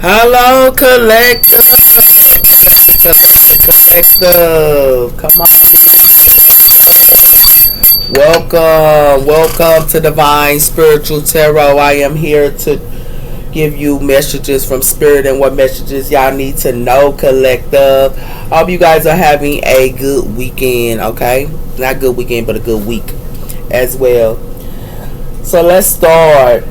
Hello, collective. Collective. Come on in. Welcome to Divine Spiritual Tarot. I am here to give you messages from Spirit and what messages y'all need to know, collective. I hope you guys are having a good weekend, okay? Not good weekend, but a good week as well. So let's start.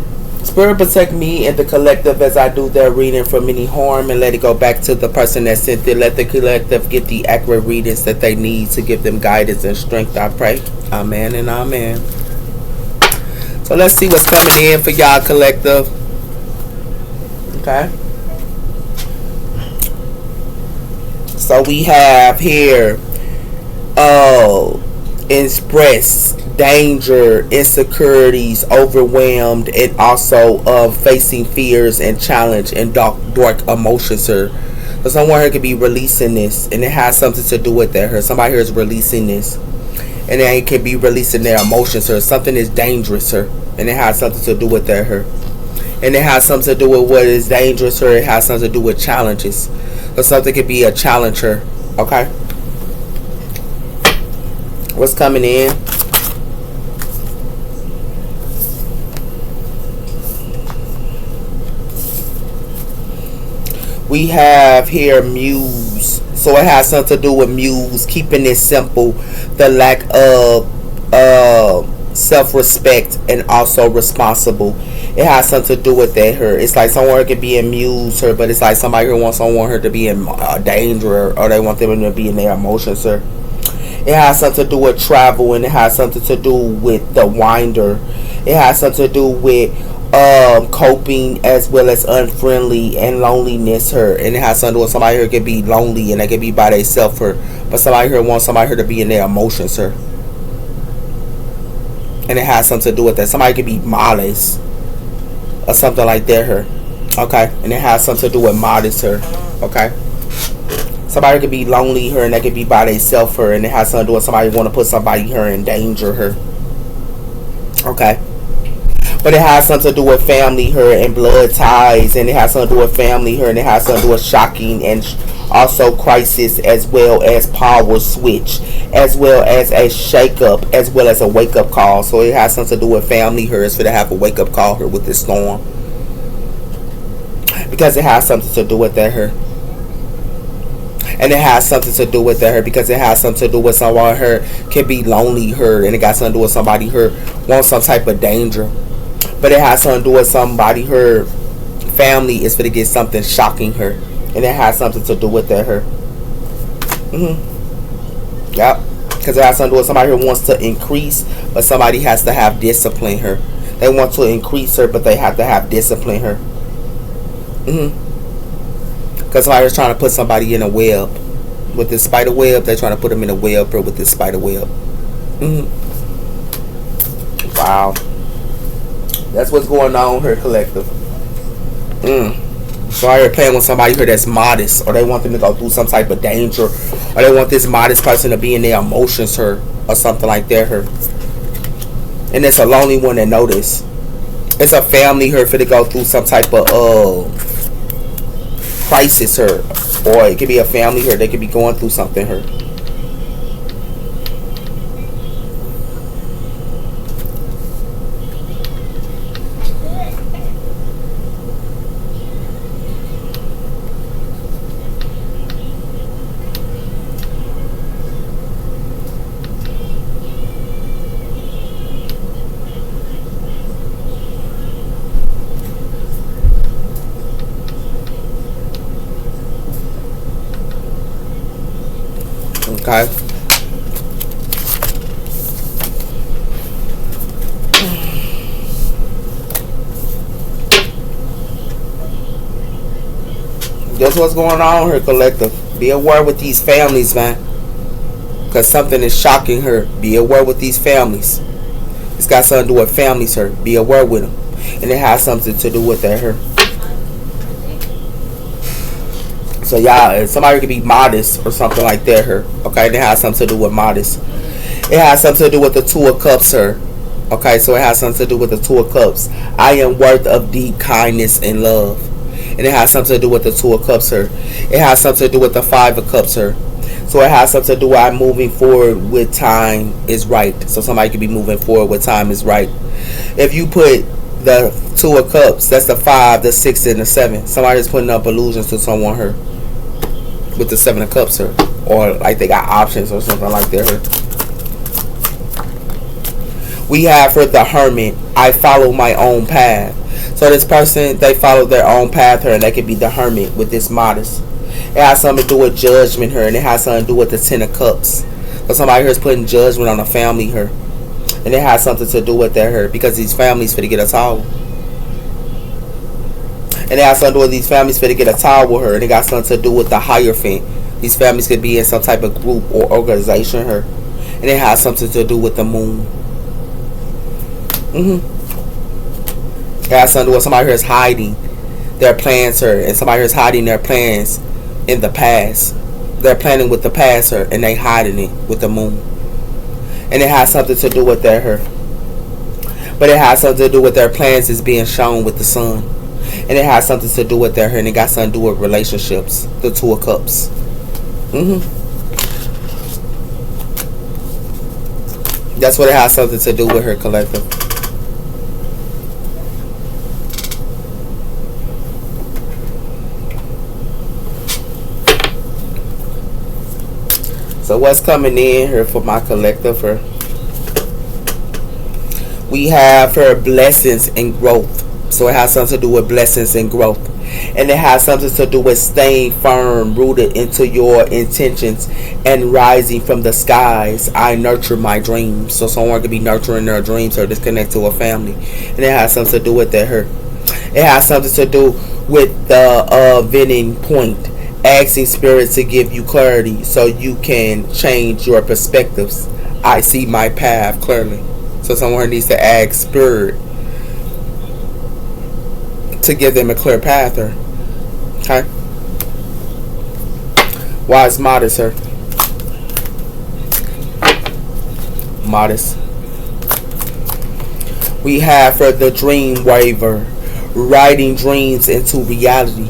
Spirit protect me and the collective as I do their reading from any harm and let it go back to the person that sent it. Let the collective get the accurate readings that they need to give them guidance and strength, I pray. Amen and amen. So let's see what's coming in for y'all, collective. Okay. So we have here, express danger, insecurities, overwhelmed, and also facing fears and challenge and dark emotions here. So someone here could be releasing this, and it has something to do with that here. Somebody here is releasing this, and they could be releasing their emotions here. Something is dangerous here, and it has something to do with that here. And it has something to do with what is dangerous here. It has something to do with challenges. So something could be a challenger. Okay. What's coming in? We have here muse. So it has something to do with muse, keeping it simple, the lack of self-respect, and also responsible. It has something to do with that here. It's like someone could be in muse here, but it's like somebody who wants someone here to be in danger, or they want them to be in their emotions here. It has something to do with travel, and it has something to do with the winder. It has something to do with coping as well as unfriendly and loneliness here. And it has something to do with somebody here could be lonely and they could be by themselves here. But somebody here wants somebody here to be in their emotions here. And it has something to do with that. Somebody could be modest or something like that here. Okay. And it has something to do with modest here. Okay. Somebody could be lonely here and they could be by themselves here. And it has something to do with somebody want to put somebody here in danger here. Okay. But it has something to do with family here and blood ties. And it has something to do with family here. And it has something to do with shocking and also crisis, as well as power switch, as well as a shake-up, as well as a wake-up call. So it has something to do with family here. It's for to have a wake-up call here with this storm. Because it has something to do with that here. And it has something to do with that here because it has something to do with someone here can be lonely here, and it got something to do with somebody here wants some type of danger. But it has something to do with somebody her family is for to get something shocking her. And it has something to do with that her. Yep. Because it has something to do with somebody who wants to increase, but somebody has to have discipline her. They want to increase her, but they have to have discipline her. Because somebody is trying to put somebody in a web. With this spider web, they're trying to put them in a web or with this spider web. Wow. That's what's going on here, collective. So I hear playing with somebody here that's modest, or they want them to go through some type of danger, or they want this modest person to be in their emotions here, or something like that here. And it's a lonely one that know this. It's a family here for to go through some type of crisis here, or it could be a family here. They could be going through something here. Okay. That's what's going on here, collective. Be aware with these families, man. Because something is shocking her. Be aware with these families. It's got something to do with families here. Be aware with them. And it has something to do with that here. So y'all, somebody could be modest or something like that here. Okay, it has something to do with modest. It has something to do with the Two of Cups here. Okay, so it has something to do with the Two of Cups. I am worth of deep kindness and love. And it has something to do with the Two of Cups her. It has something to do with the Five of Cups her. So it has something to do with I'm moving forward with time is right. So somebody could be moving forward with time is right. If you put the Two of Cups, that's the 5, the 6, and the 7. Somebody's putting up illusions to someone her with the 7 of Cups her. Or like they got options or something like that her. We have for the Hermit, I follow my own path. So this person, they follow their own path her, and they could be the Hermit with this Modest. It has something to do with judgment her, and it has something to do with the 10 of Cups. So somebody here is putting judgment on a family her. And it has something to do with that her, because these families finna get a towel. And it has something to do with these families finna get a towel with her, and it got something to do with the Hierophant. These families could be in some type of group or organization her. And it has something to do with the moon. It has something to do with somebody here is hiding their plans her, and somebody here is hiding their plans in the past. They're planning with the past her, and they hiding it with the moon. And it has something to do with their her. But it has something to do with their plans is being shown with the sun. And it has something to do with their her, and it got something to do with relationships. The Two of Cups. That's what it has something to do with her, collective. So what's coming in here for my collective? For we have her blessings and growth. So it has something to do with blessings and growth. And it has something to do with staying firm, rooted into your intentions and rising from the skies. I nurture my dreams. So someone could be nurturing their dreams or disconnect to a family. And it has something to do with that her. It has something to do with the vending point. Asking spirit to give you clarity so you can change your perspectives. I see my path clearly. So someone needs to ask spirit to give them a clear path her. Okay. Why is Modest her? Modest. We have for the Dream Waver, writing dreams into reality.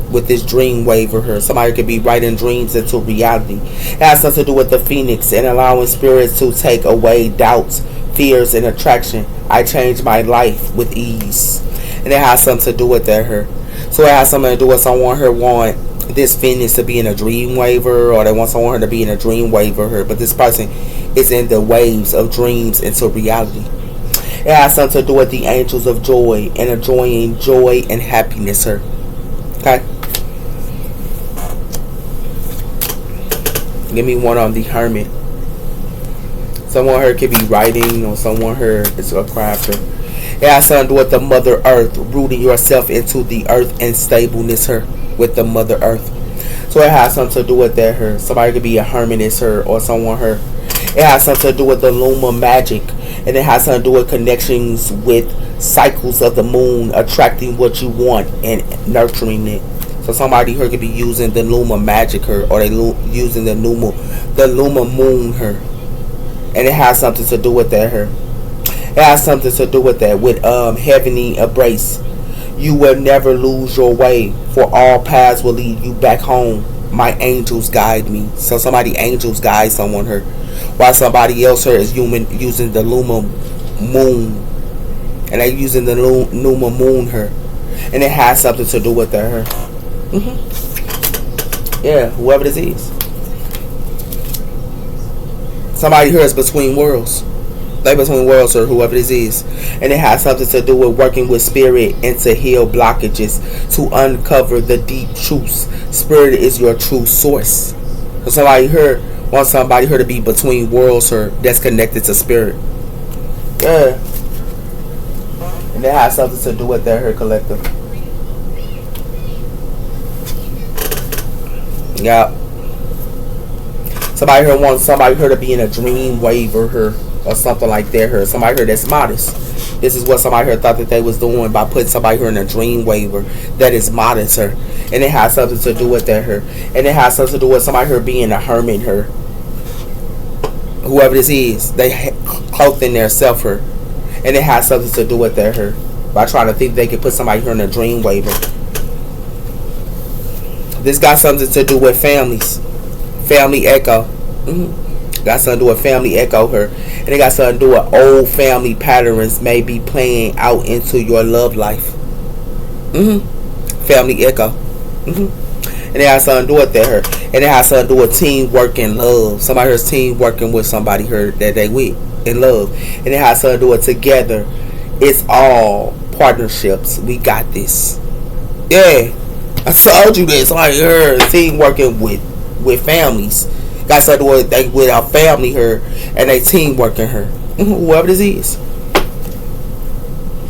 With this dream waver her, somebody could be writing dreams into reality. It has something to do with the Phoenix and allowing spirits to take away doubts, fears, and attraction. I change my life with ease. And it has something to do with that her. So it has something to do with someone her want this Phoenix to be in a dream waver, or they want someone her to be in a dream waver her, but this person is in the waves of dreams into reality. It has something to do with the angels of joy and enjoying joy and happiness her. Okay. Give me one on the Hermit. Someone here could be writing, or someone here is a crafter. It has something to do with the Mother Earth, rooting yourself into the earth and stableness her with the Mother Earth. So it has something to do with that her. Somebody could be a hermitess her, or someone her. It has something to do with the Luma magic, and it has something to do with connections with cycles of the moon, attracting what you want and nurturing it. So somebody here could be using the Luma magic her, or they using the Luma moon her, and it has something to do with that her. It has something to do with that with heavenly embrace. You will never lose your way, for all paths will lead you back home. My angels guide me. So somebody angels guide someone here, while somebody else here is using the Luma moon, and they using the Luma moon here, and it has something to do with that her. Yeah, whoever this is. Somebody here is between worlds. They between worlds or whoever this is. And it has something to do with working with spirit and to heal blockages, to uncover the deep truths. Spirit is your true source. So somebody here wants somebody here to be between worlds or that's connected to spirit. Yeah. And it has something to do with that here collective. Yeah. Somebody here wants somebody here to be in a dream waver her, or something like that her. Somebody here that's modest. This is what somebody here thought that they was doing by putting somebody here in a dream waver that is modest her. And it has something to do with that her. And it has something to do with somebody here being a hermit her. Whoever this is, they cloaked in their self her. And it has something to do with that her. By trying to think they can put somebody here in a dream waver. This got something to do with families. Family echo. Got something to do with family echo her. And it got something to do with old family patterns may be playing out into your love life. Family echo. And it has something to do with that her. And it has something to do with teamwork and love. Somebody here's team working with somebody here that they with in love. And it has something to do with together. It's all partnerships. We got this. Yeah. I told you this. Somebody here team working with families. Got something to do with our family here. And they team working her. Whoever this is.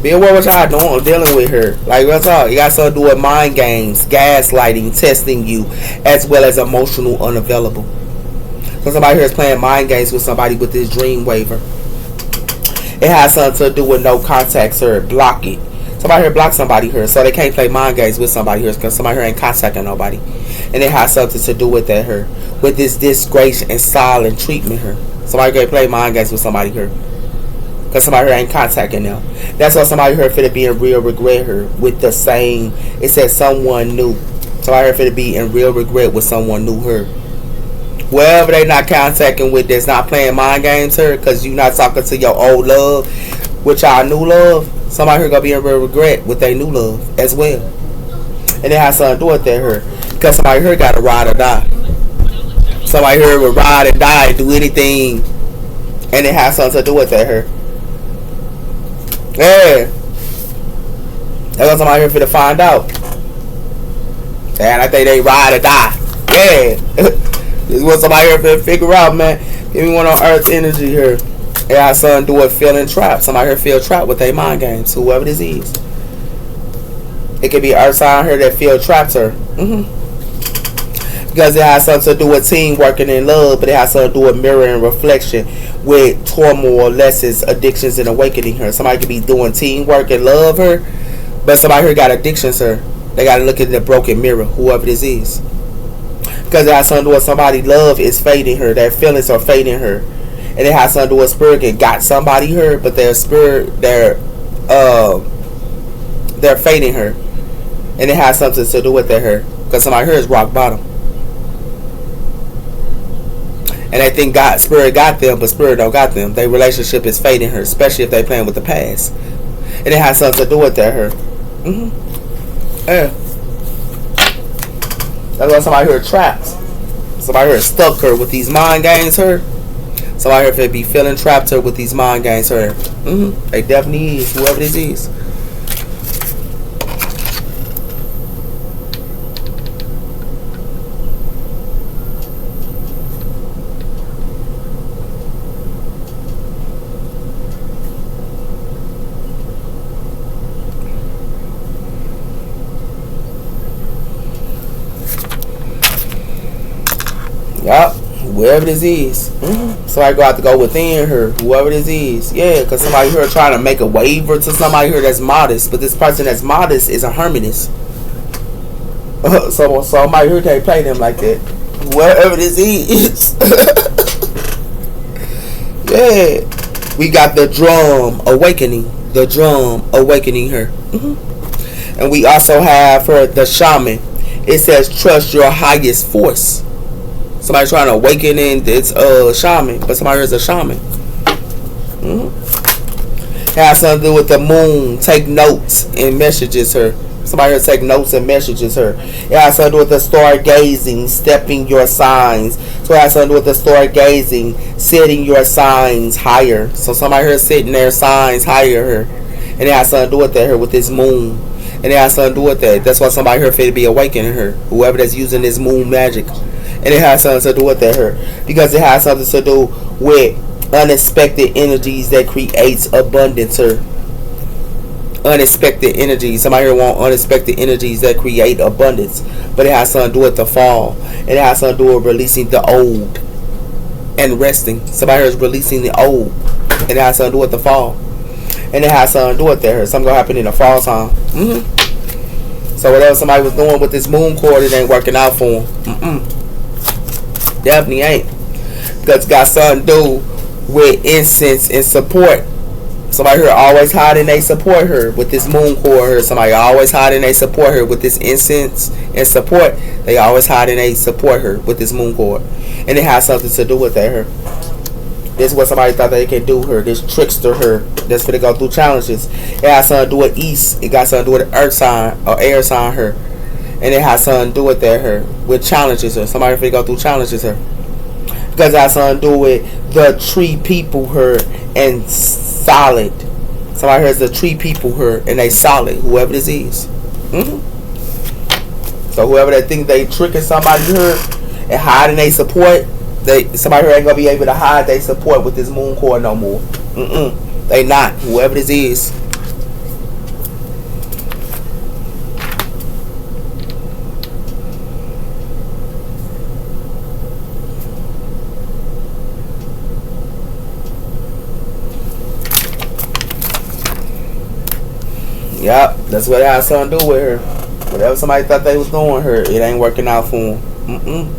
Be aware what y'all doing, dealing with her. Like real talk, you got something to do with mind games, gaslighting, testing you, as well as emotional unavailable. So somebody here is playing mind games with somebody with this dream waiver. It has something to do with no contacts or block it. Somebody here block somebody here, so they can't play mind games with somebody here because somebody here ain't contacting nobody. And it has something to do with that here, with this disgrace and silent treatment here. Somebody can't play mind games with somebody here. Because somebody here ain't contacting them. That's why somebody here finna be in real regret her with the same. It says someone new. Somebody here finna be in real regret with someone new her. Wherever they not contacting with that's not playing mind games her, because you not talking to your old love, with y'all new love, somebody here gonna be in real regret with their new love as well. And it has something to do with that her. Because somebody here gotta ride or die. Somebody here will ride and die, do anything. And it has something to do with that her. Yeah. That's what somebody here finna find out. And I think they ride or die. Yeah. This is what somebody here finna figure out, man. Give me one on earth energy here. It has something to do with feeling trapped. Somebody here feel trapped with their mind games. Whoever this is. It could be earth sign here that feel trapped her. Because it has something to do with team working in love, but it has something to do with mirror and reflection with turmoil, lessons, addictions, and awakening her. Somebody could be doing teamwork and love her, but somebody here got addictions her. They got to look at the broken mirror, whoever this is. Because it has something to do with somebody love is fading her. Their feelings are fading her. And it has something to do with spirit that got somebody her, but their spirit, they're fading her. And it has something to do with that her. Because somebody here is rock bottom. And they think God, spirit got them, but spirit don't got them. Their relationship is fading her, especially if they playing with the past. And it has something to do with that her. Yeah. That's why somebody here trapped. Somebody here stuck her with these mind games her. Somebody here be feeling trapped her with these mind games her. They definitely is, whoever this is. Yup, whoever this is. Somebody got to go within her, whoever this is. Yeah, because somebody here trying to make a waiver to somebody here that's modest, but this person that's modest is a hermitess. So somebody here can't play them like that. Whoever this is. Yeah. We got the drum awakening. The drum awakening her. And we also have her, the shaman. It says trust your highest force. Somebody trying to awaken in it's shaman, but somebody is a shaman. It has something to do with the moon. Take notes and messages her. Somebody here take notes and messages her. It has something to do with the stargazing, stepping your signs. So it has something to do with the stargazing, setting your signs higher. So somebody here setting their signs higher her. And it has something to do with that here with this moon. And it has something to do with that. That's why somebody here fit to be awakening her. Whoever that's using this moon magic. And it has something to do with that her. Because it has something to do with unexpected energies that creates abundance her. Unexpected energies. Somebody here want unexpected energies that create abundance. But it has something to do with the fall. And it has something to do with releasing the old. And resting. Somebody here is releasing the old. And it has something to do with the fall. And it has something to do with that. Something gonna happen in the fall time. So whatever somebody was doing with this moon cord, it ain't working out for them. Definitely ain't. Because it's got something to do with incense and support. Somebody here always hiding they support her with this moon core her. Somebody always hiding they support her with this incense and support. They always hiding they support her with this moon core. And it has something to do with that her. This is what somebody thought they could do her. This trickster her. That's for to go through challenges. It has something to do with East. It got something to do with earth sign or air sign her. And it has something to do with that her. With challenges her. Somebody finna go through challenges her. Because it has something to do with the tree people her and solid. Somebody here's the tree people her and they solid. Whoever this is. So whoever they think they tricking somebody here and hiding they support, somebody here ain't gonna be able to hide they support with this moon core no more. They not. Whoever this is. Yep, that's what it has something to do with her. Whatever somebody thought they was doing her, it ain't working out for them.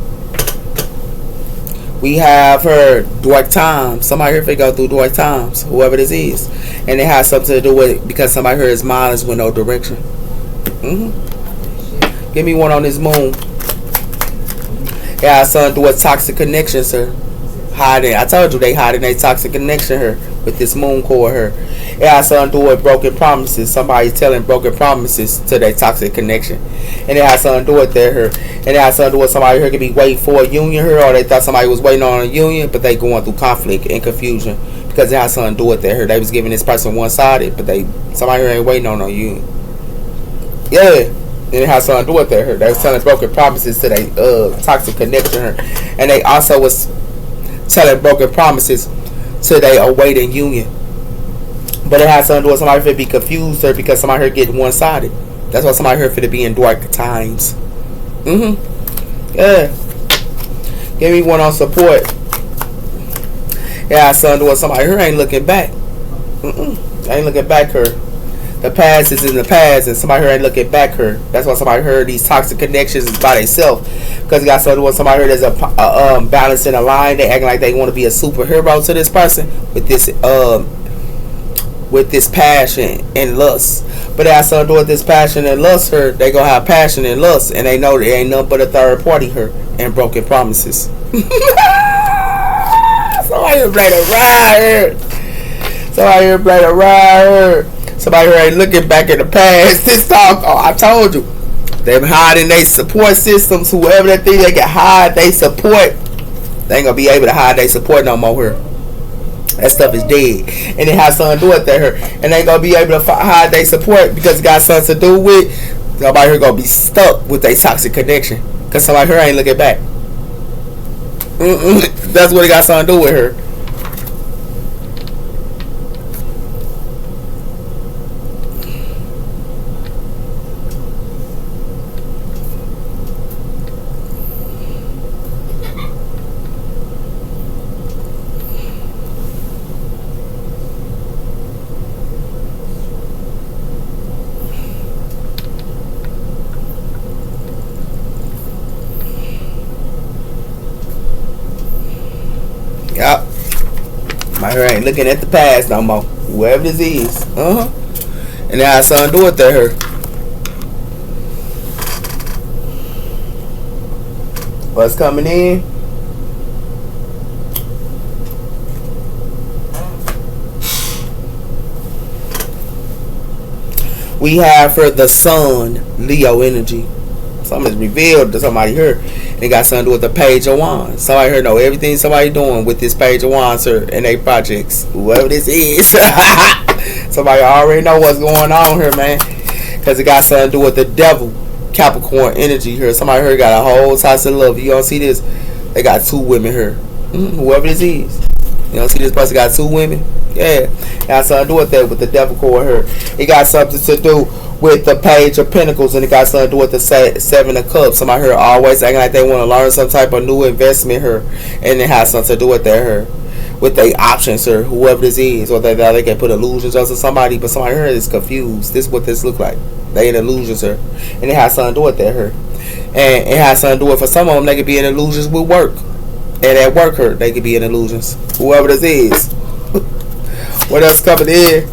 We have her dark times. Somebody here finna go through dark times, whoever this is. And it has something to do with it because somebody here is mindless with no direction. Give me one on this moon. It has something to do with toxic connections, sir. Hiding. I told you they hiding a toxic connection here with this moon core here. It has something to do with broken promises. Somebody telling broken promises to their toxic connection. And it has something to do with that here. And it has something to do with somebody here could be waiting for a union here, or they thought somebody was waiting on a union, but they going through conflict and confusion. Because it has something to do with that here. They was giving this person one-sided, but somebody here ain't waiting on no union. Yeah. And it has something to do with that here. They was telling broken promises to their toxic connection here. And they also was telling broken promises to their awaiting union. But it has something to do with somebody finna be confused there because somebody here getting one-sided. That's why somebody here finna be in dark times. Yeah. Give me one on support. It has something to do with somebody here ain't looking back. Ain't looking back her. The past is in the past and somebody here ain't looking back her. That's why somebody heard these toxic connections is by themselves. Because it got something to do with somebody here that's a balance in a line. They acting like they want to be a superhero to this person with this passion and lust. But it has something to do with this passion and lust her. They gonna have passion and lust and they know there ain't nothing but a third party her and broken promises. Somebody here play the ride her. Somebody here play the ride her. Somebody here ain't looking back in the past. This talk, I told you. They hiding their support systems. Whoever they think they can hide they support, they ain't gonna be able to hide their support no more here. That stuff is dead. And it has something to do with that here. And they ain't gonna be able to hide their support because it got something to do with somebody here gonna be stuck with their toxic connection. Because somebody here ain't looking back. That's what it got something to do with her. Yep. My hair ain't looking at the past no more. Whoever this is. And that has something to do with that her. What's coming in? We have for the sun, Leo energy. Something is revealed to somebody here. It got something to do with the Page of Wands. Somebody here know everything somebody doing with this Page of Wands here and their projects. Whoever this is. Somebody already know what's going on here, man. Because it got something to do with the devil. Capricorn energy here. Somebody here got a whole toss of love. You don't see this? They got two women here. Whoever this is. You don't see this person got two women? Yeah. It got something to do with that with the devil core here. It got something to do with the Page of Pentacles, and it got something to do with the Seven of Cups. Somebody here always acting like they want to learn some type of new investment here, and it has something to do with that here, with their options here, whoever this is, or they can put illusions on somebody, but somebody here is confused. This is what this look like. They in illusions here, and it has something to do with that here, and it has something to do with, for some of them, they could be in illusions with work, and at work here, they could be in illusions. Whoever this is. What else coming in?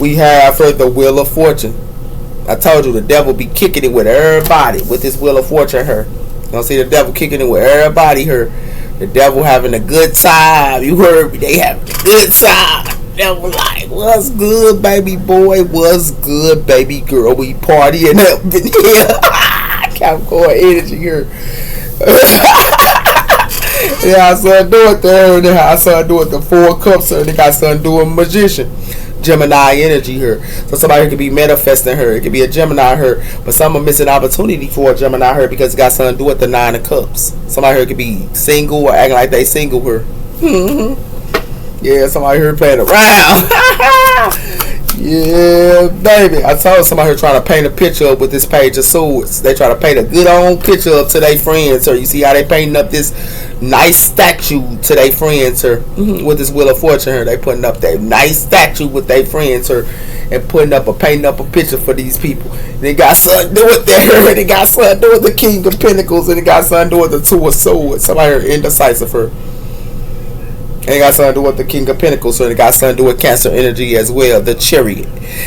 We have for the Wheel of Fortune. I told you the devil be kicking it with everybody with this Wheel of Fortune her. You don't see the devil kicking it with everybody her. The devil having a good time. You heard me. They having a good time. Devil like, what's good, baby boy? What's good, baby girl? We partying up in here. Capricorn energy here. Yeah, I saw do it there. And I saw do it the 4 Cups. And they got something to do with Magician. Gemini energy here. So somebody could be manifesting her. It could be a Gemini her. But some are missing opportunity for a Gemini her because it got something to do with the 9 of Cups. Somebody here could be single or acting like they single her. Yeah, somebody here playing around. Yeah, baby. I told somebody here trying to paint a picture up with this Page of Swords. They try to paint a good old picture up to their friends. Or you see how they painting up this nice statue to their friends her with this Wheel of Fortune her. They putting up that nice statue with their friends her and painting up a picture for these people. And they got something to do with that. And they got something to do with the King of Pentacles. And they got something to do with the 2 of Swords. Somebody here indecisive her. And it got something to do with the King of Pentacles, so it got something to do with Cancer energy as well, the Chariot.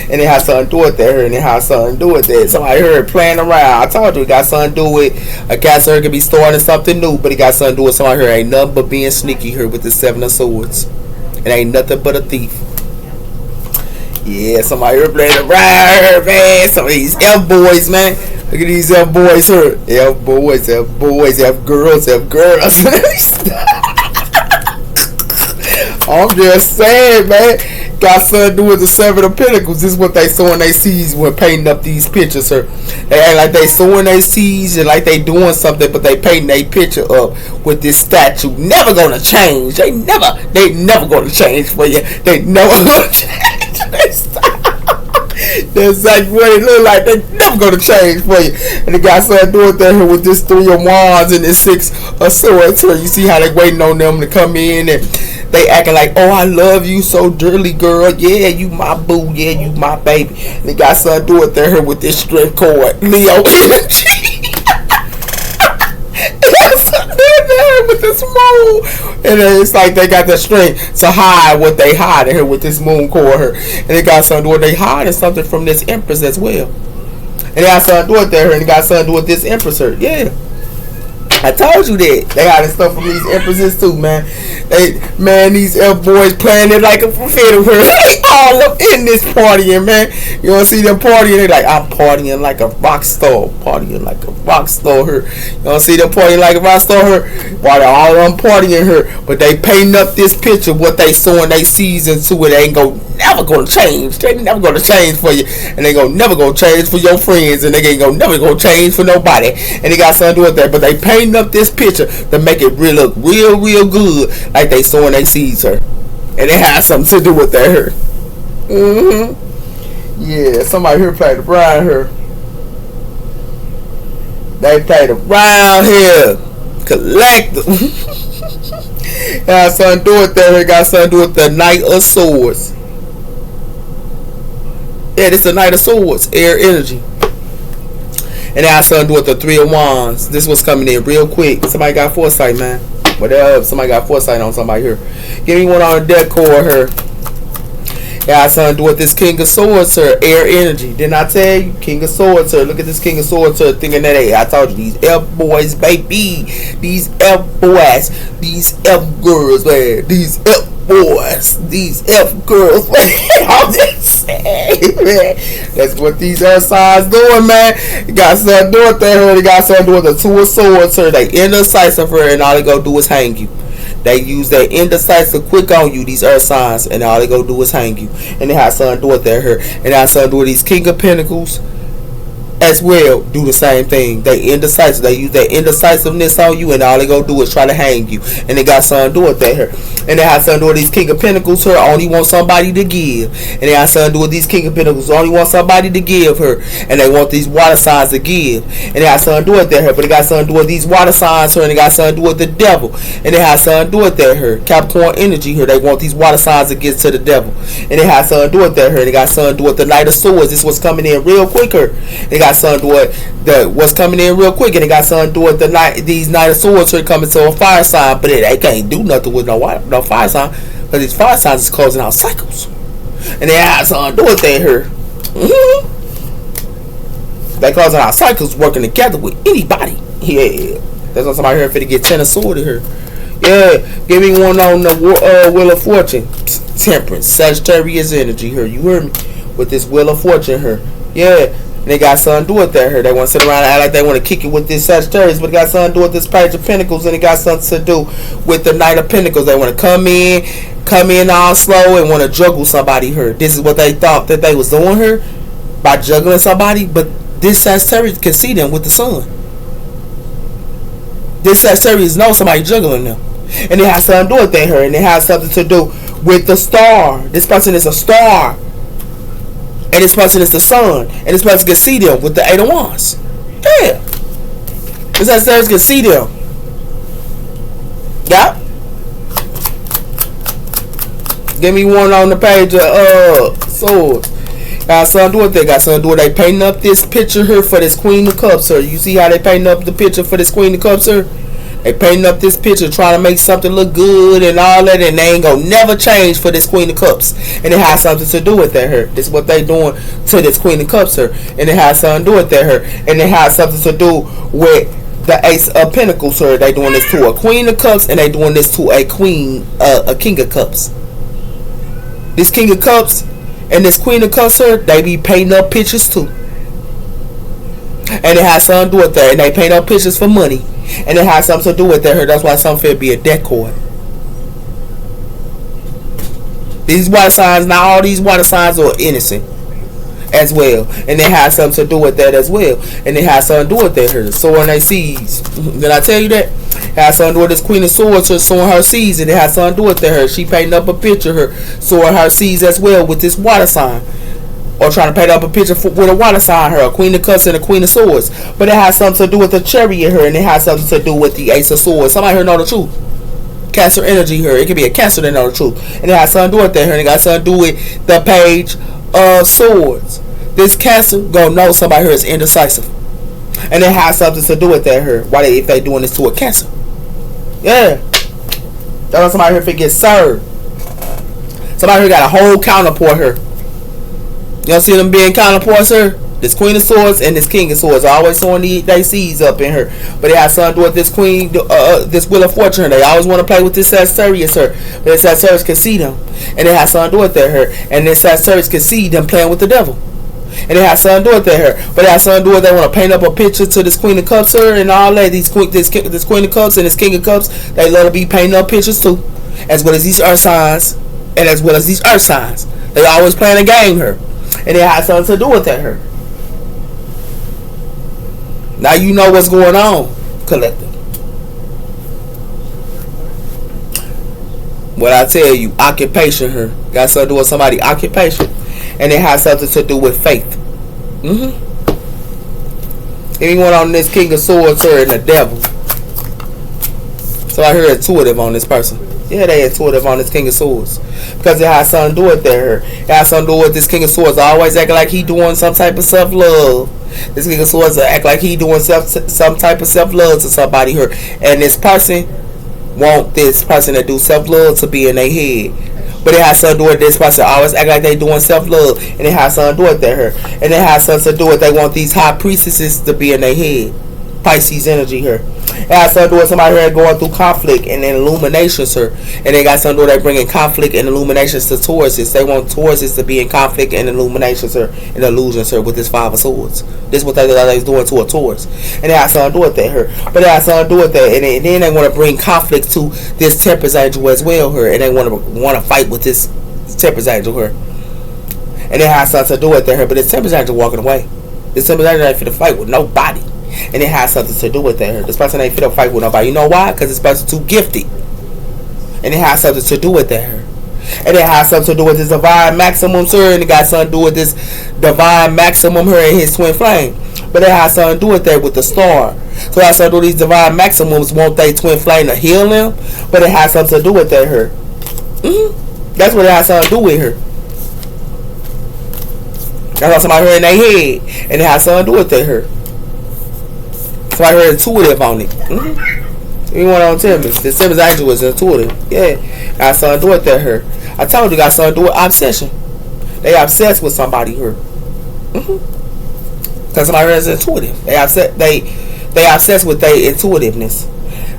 And it has something to do with that, and it has something to do with that. Somebody heard playing around. I told you it got something to do with a Cancer could be starting something new, but it got something to do with somebody here ain't nothing but being sneaky here with the 7 of Swords. It ain't nothing but a thief. Yeah, somebody here playing around, man. Some of these F boys, man. Look at these F boys here. F boys, F boys, F girls, F girls. I'm just saying, man. Got something to do with the 7 of Pentacles. This is what they sowing they seeds when painting up these pictures, sir. They act like they sowing they seeds and like they doing something, but they painting their picture up with this statue. Never gonna change. They never gonna change for you. They never gonna change. That's like what it look like. They never gonna change for you. And the guy started doing that here with this 3 of Wands and this 6 of Swords here. You see how they waiting on them to come in and they acting like, oh, I love you so dearly, girl. Yeah, you my boo. Yeah, you my baby. And the guy started doing that here with this strength cord. Leo energy. With this moon, and it's like they got the strength to hide what they hide in here with this moon core here, and they got something to do with they hiding something from this Empress as well, and they got something to do with there, and they got something to do with this Empress here. Yeah, I told you that they hiding stuff from these Empresses too, man. These F boys playing it like a fiddle here. They all up in this partying, man. You don't see them partying. They like, I'm partying like a rock star. Partying like a rock star here. You don't see them partying like a rock star here. While they all them partying here. But they painting up this picture, what they sowing they seeds into it. They ain't never gonna change. They never gonna change for you. And they never gonna change for your friends. And they ain't never gonna change for nobody. And they got something to do with that. But they painting up this picture to make it look real good. Like they sowing they seeds her. And it has something to do with that here. Yeah, somebody here played around here. They played around here. Collective. Got something to do with that here. Got something to do with the Knight of Swords. Yeah, this is the Knight of Swords. Air energy. And it has something to do with the 3 of Wands. This was coming in real quick. Somebody got foresight, man. Whatever. Somebody got foresight on somebody here. Give me one on the deck core here. Yeah, something to do with this King of Swords here. Air energy. Didn't I tell you? King of Swords here. Look at this King of Swords here. Thinking that, hey, I told you. These F boys, baby. These F boys. These F girls, man. These F boys. These F girls, man. I'm just saying, man. That's what these Earth signs doing, man. You got something to do with that here. They got something to do with the 2 of Swords here. They indecisive here, and all they go do is hang you. They use their indecisive quick on you, these Earth signs, and all they go do is hang you. And they have something to do with that here. And they have something to do with these King of Pentacles as well. Do the same thing. They indecisive. They use their indecisiveness on you, and all they go do is try to hang you. And they got something to do with that here. And they have something to do with these King of Pentacles here. Only want somebody to give. And they have something to do with these King of Pentacles. Only want somebody to give her. And they want these water signs to give. And they have something to do with that here. But they got something to do with these water signs here. And they got something to do with the devil. And they have something to do with that here. Capricorn energy here. They want these water signs to give to the devil. And they have something to do with that here. They got something to do with the Knight of Swords. This was coming in real quicker. They got something to do with what's coming in real quick. And they got something to do with these Knight of Swords here coming to a fire sign. But they can't do nothing with no fire sign. Because these fire signs is closing out cycles. And they have something to do with that here. Mm-hmm. They closing out cycles working together with anybody. Yeah. That's why somebody here finna get 10 of sword in here. Yeah. Give me one on the Wheel of Fortune. Temperance. Sagittarius energy here. You hear me? With this Wheel of Fortune here. Yeah. And they got something to do with that here. They want to sit around and act like they want to kick it with this Sagittarius, but it got something to do with this Page of Pentacles, and it got something to do with the Knight of Pentacles. They want to come in all slow and want to juggle somebody here. This is what they thought that they was doing here by juggling somebody, but this Sagittarius can see them with the sun. This Sagittarius knows somebody juggling them, and it has something to do with that here, and it has something to do with the star. This person is a star. And this person is the sun. And this person can see them with the 8 of Wands. Yeah. This Sagittarius can see them. Yeah. Give me one on the page of Swords. Got something to do with that. Got something to do with they painting up this picture here for this Queen of Cups here. You see how they painting up the picture for this Queen of Cups here? They painting up this picture trying to make something look good and all that, and they ain't gonna never change for this Queen of Cups. And it has something to do with that here. This is what they doing to this Queen of Cups here. And it has something to do with that here. And it has something to do with the Ace of Pentacles here. They doing this to a Queen of Cups, and they doing this to a King of Cups. This King of Cups and this Queen of Cups here, they be painting up pictures too. And it has something to do with that. And they paint up pictures for money. And it has something to do with that. That's why something be a decoy. These water signs, not all these water signs are innocent as well. And it has something to do with that as well. And it has something to do with that here. Sowing their seeds. Did I tell you that? It has something to do with this Queen of Swords her sowing her seeds. And it has something to do with that here. She painting up a picture her sowing her seeds as well with this water sign. Or trying to paint up a picture with a water sign her, a Queen of Cups and a Queen of Swords. But it has something to do with the Chariot here, and it has something to do with the Ace of Swords. Somebody here know the truth. Cancer energy here. It could be a Cancer that know the truth. And it has something to do with that here, and it got something to do with the Page of Swords. This Cancer gonna know somebody here is indecisive. And it has something to do with that here. Why if they doing this to a Cancer? Yeah. That's why somebody here forget served. Somebody here got a whole counterpart here. Y'all see them being counterparts here? This Queen of Swords and this King of Swords always throwing they seeds up in her. But it has something to do with this Queen, this Wheel of Fortune. They always want to play with this Sagittarius her. But this Sagittarius can see them. And it has something to do with that her. And this Sagittarius can see them playing with the devil. And it has something to do with that her. But it has something to do with they want to paint up a picture to this Queen of Cups her and all that. This Queen of Cups and this King of Cups, they love to be painting up pictures too. As well as these earth signs. And as well as these earth signs. They always playing a game here. And it has something to do with that here. Now you know what's going on, collective. What I tell you, occupation here. Got something to do with somebody's occupation. And it has something to do with faith. Anyone on this King of Swords here and the devil. So I hear intuitive on this person. Yeah, they intuitive on this King of Swords. Because it has something to do with that. It has something to do with this King of Swords always acting like he doing some type of self-love. This King of Swords act like he doing some type of self-love to somebody here. And this person want this person to do self-love to be in their head. But it has something to do with this person always act like they doing self-love. And it has something to do with that here. And it has something to do with they want these high priestesses to be in their head. Pisces energy here. It has something to do with somebody here going through conflict and illuminations here. And they got something to do with they bringing conflict and illuminations to Tauruses. They want Tauruses to be in conflict and illuminations here and illusions here with this Five of Swords. This is what they was doing to a Taurus. And it has something to do with that here. But it has something to do with that. And then they want to bring conflict to this Temperance angel as well here. And they want to fight with this Temperance angel here. And it has something to do with that here. But this Temperance angel walking away. This Temperance angel ain't fit to fight with nobody. And it has something to do with that. This person ain't fit to fight with nobody. You know why? Because this person too gifted. And it has something to do with that. And it has something to do with this divine maximum, sir. And it got something to do with this divine maximum here in his twin flame. But it has something to do with that with the star. So it has something to do with these divine maximums want they twin flame to heal them. But it has something to do with that here. That's what it has something to do with her. That's what somebody heard in their head. And it has something to do with that here. So I heard intuitive on it. You want on Timmons. The Timmons angel was intuitive. Yeah. Got something to do with that her. I told you got something to do with obsession. They obsessed with somebody here. Because somebody here is intuitive. They obsessed with their intuitiveness.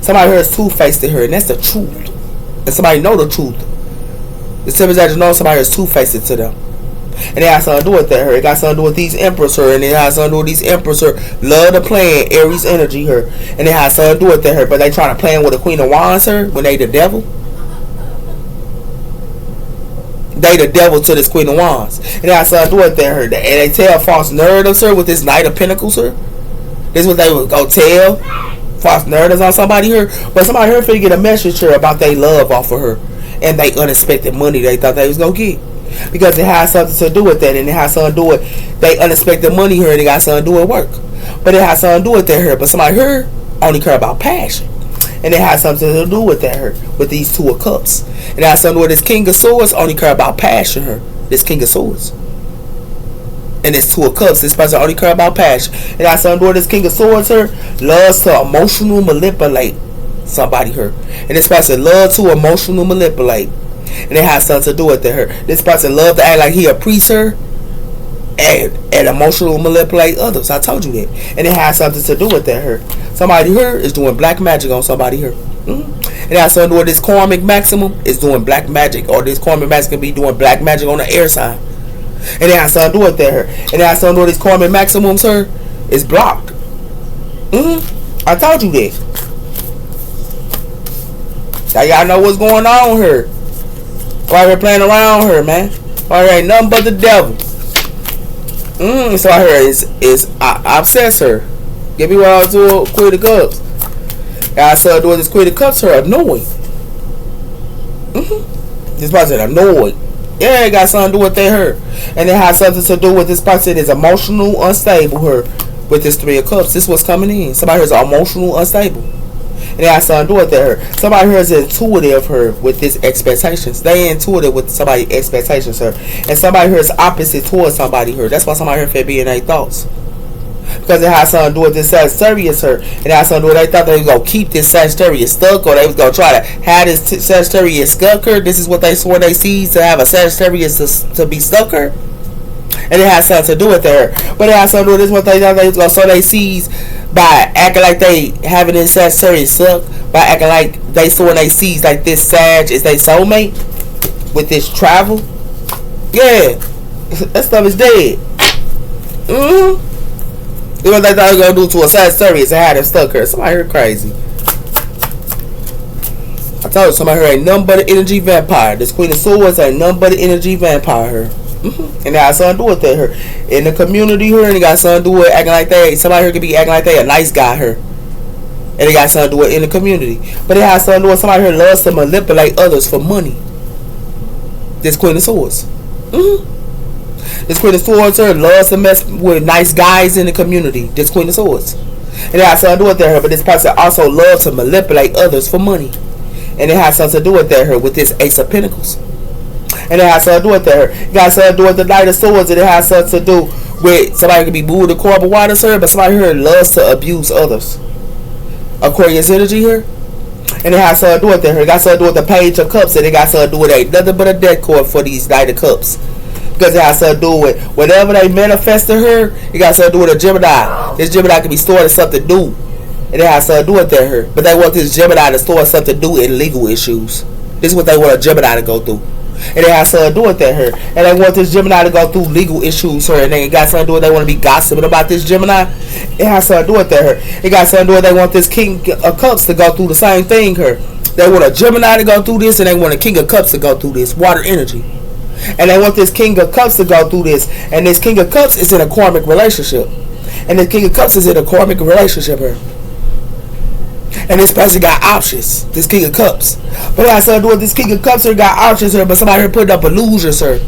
Somebody here is two-faced to her, and that's the truth. And somebody know the truth. The Timmons angel knows somebody is two-faced to them. And it has something to do with that her. It got something to do with these emperors her. And it has something to do with these emperors her. Love to play in Aries energy her. And it has something to do with that her. But they trying to play with the Queen of Wands her when they the devil. They the devil to this Queen of Wands. And it has something to do with that her. And they tell false narratives her with this Knight of Pentacles her. This is what they would go tell. False narratives on somebody here. But somebody here finna get a message here about they love off of her. And they unexpected money they thought they was gonna get. Because it has something to do with that, and it has something to do with they unexpected money here, and it got something to do with work. But it has something to do with that here. But somebody here only care about passion, and it has something to do with that here, with these Two of Cups. It has something to do with this King of Swords only care about passion here. This King of Swords, and this Two of Cups. This person only care about passion. It has something to do with this King of Swords here. Loves to emotional manipulate somebody here, and this person loves to emotional manipulate. And it has something to do with her. This person love to act like he a priest her and emotional manipulate others. I told you that. And it has something to do with her. Somebody here is doing black magic on somebody here. It has something to do with this karmic maximum is doing black magic, or this karmic maximum can be doing black magic on the air sign. And it has something to do with her. And it has something to do with this karmic maximum sir is blocked. I told you that. Now y'all know what's going on here. Why we're playing around her, man? Why there ain't nothing but the devil. So I hear is obsess her. Give me what I was doing, Queen of Cups. I saw doing this Queen of Cups her annoying. This person annoyed. Yeah, it got something to do with that her. And it has something to do with this person is emotional unstable her with this Three of Cups. This was coming in. Somebody here is emotional unstable. And it has something to do with her. Somebody here is intuitive her with this expectations. They intuitive with somebody's expectations her. And somebody here is opposite towards somebody here. That's why somebody here can be in their thoughts. Because it has something to do with this Sagittarius her. And it has something to do with they thought they was going to keep this Sagittarius stuck, or they was going to try to have this Sagittarius stuck her. This is what they swore they seized, to have a Sagittarius to be stuck her. And it has something to do with her. But it has something to do with this what they thought they was going to sow they seeds by acting like they having this Sagittarius suck, by acting like they sowing they seeds like this Sag is their soulmate with this travel. Yeah, that stuff is dead. You know what they thought they was gonna do to a Sagittarius and have them stuck here. Somebody here crazy. I told you somebody here ain't nothing but an energy vampire. This Queen of Swords ain't nothing but an energy vampire here. And it got something to do with that her. In the community here, and it got something to do with acting like they, somebody here could be acting like they a nice guy here. And it got something to do with in the community. But it has something to do with somebody here loves to manipulate others for money. This Queen of Swords. This Queen of Swords here loves to mess with nice guys in the community. This Queen of Swords. And it has something to do with that her. But this person also loves to manipulate others for money. And it has something to do with that her with this Ace of Pentacles. And it has something to do with her. It got something to do with the Knight of Swords. And it has something to do with somebody can be moved to core of water, sir, but somebody here loves to abuse others. Aquarius energy here. And it has something to do with her. It got something to do with the Page of Cups. And it got something to do with ain't nothing but a death cord for these Knight of Cups. Because it has something to do with whatever they manifest to her. It got something to do with a Gemini. This Gemini can be stored in something new. And it has something to do with her. But they want this Gemini to store something to do in legal issues. This is what they want a Gemini to go through. And it has something to do with that her. And they want this Gemini to go through legal issues her. And they got something to do with they want to be gossiping about this Gemini. It has something to do with that her. It got something to do with they want this King of Cups to go through the same thing her. They want a Gemini to go through this, and they want a King of Cups to go through this. Water energy. And they want this King of Cups to go through this. And this King of Cups is in a karmic relationship. And this King of Cups is in a karmic relationship here. And this person got options. This King of Cups. But it has something to do with this King of Cups here got options here. But somebody here putting up illusions sir.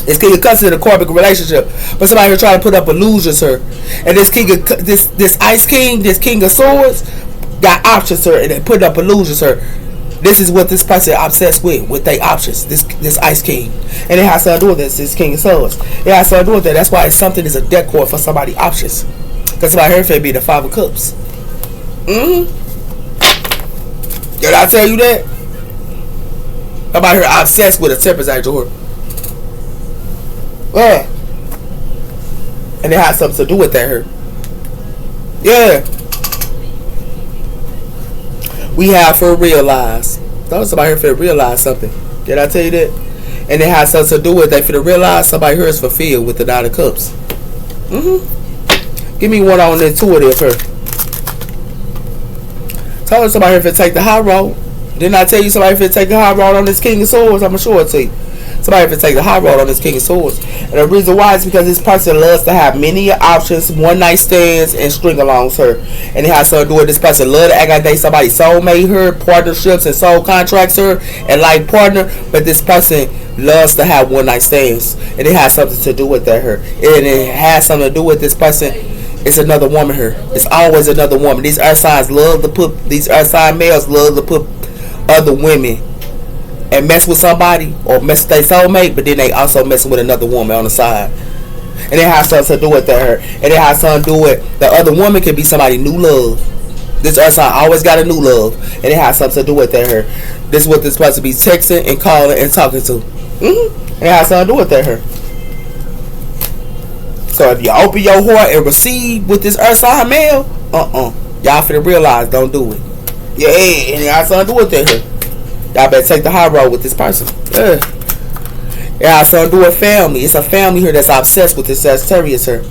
This King of Cups is in a karmic relationship. But somebody here trying to put up illusions sir. And this King of this Ice King, this King of Swords got options sir. And they putting up illusions sir. This is what this person obsessed with their options. This Ice King. And it has something to do with this King of Swords. It has something to do with that. That's why something is a deck cord for somebody options. Because somebody here may be the Five of Cups. Did I tell you that? About her obsessed with a Temperance angel. Her. Yeah. And it has something to do with that. Her. Yeah. We have her realize. Thought somebody here for realize something. Did I tell you that? And it has something to do with they for realize somebody here is fulfilled with the Nine of Cups. Give me one on the intuitive her. Tell her somebody here to take the high road. Didn't I tell you somebody if take the high road on this King of Swords? I'm sure it to you. Somebody if take the high road on this King of Swords. And the reason why is because this person loves to have many options, one night stands, and string alongs her. And it has something to do with this person love to act like they somebody soulmate her, partnerships and soul contracts her, and like partner. But this person loves to have one night stands. And it has something to do with that her. And it has something to do with this person. It's another woman here. It's always another woman. These earth signs love to put, these earth sign males love to put other women and mess with somebody or mess with their soulmate, but then they also messing with another woman on the side. And it has something to do with that her. And it has something to do with the other woman could be somebody new love. This earth sign always got a new love. And it has something to do with that her. This is what this person be texting and calling and talking to. And it has something to do with that her. So if you open your heart and receive with this earth sign male, y'all finna realize don't do it. Yeah, and it has something to do with that here. Y'all better take the high road with this person. Yeah. It has something to do with family. It's a family here that's obsessed with this Sagittarius here.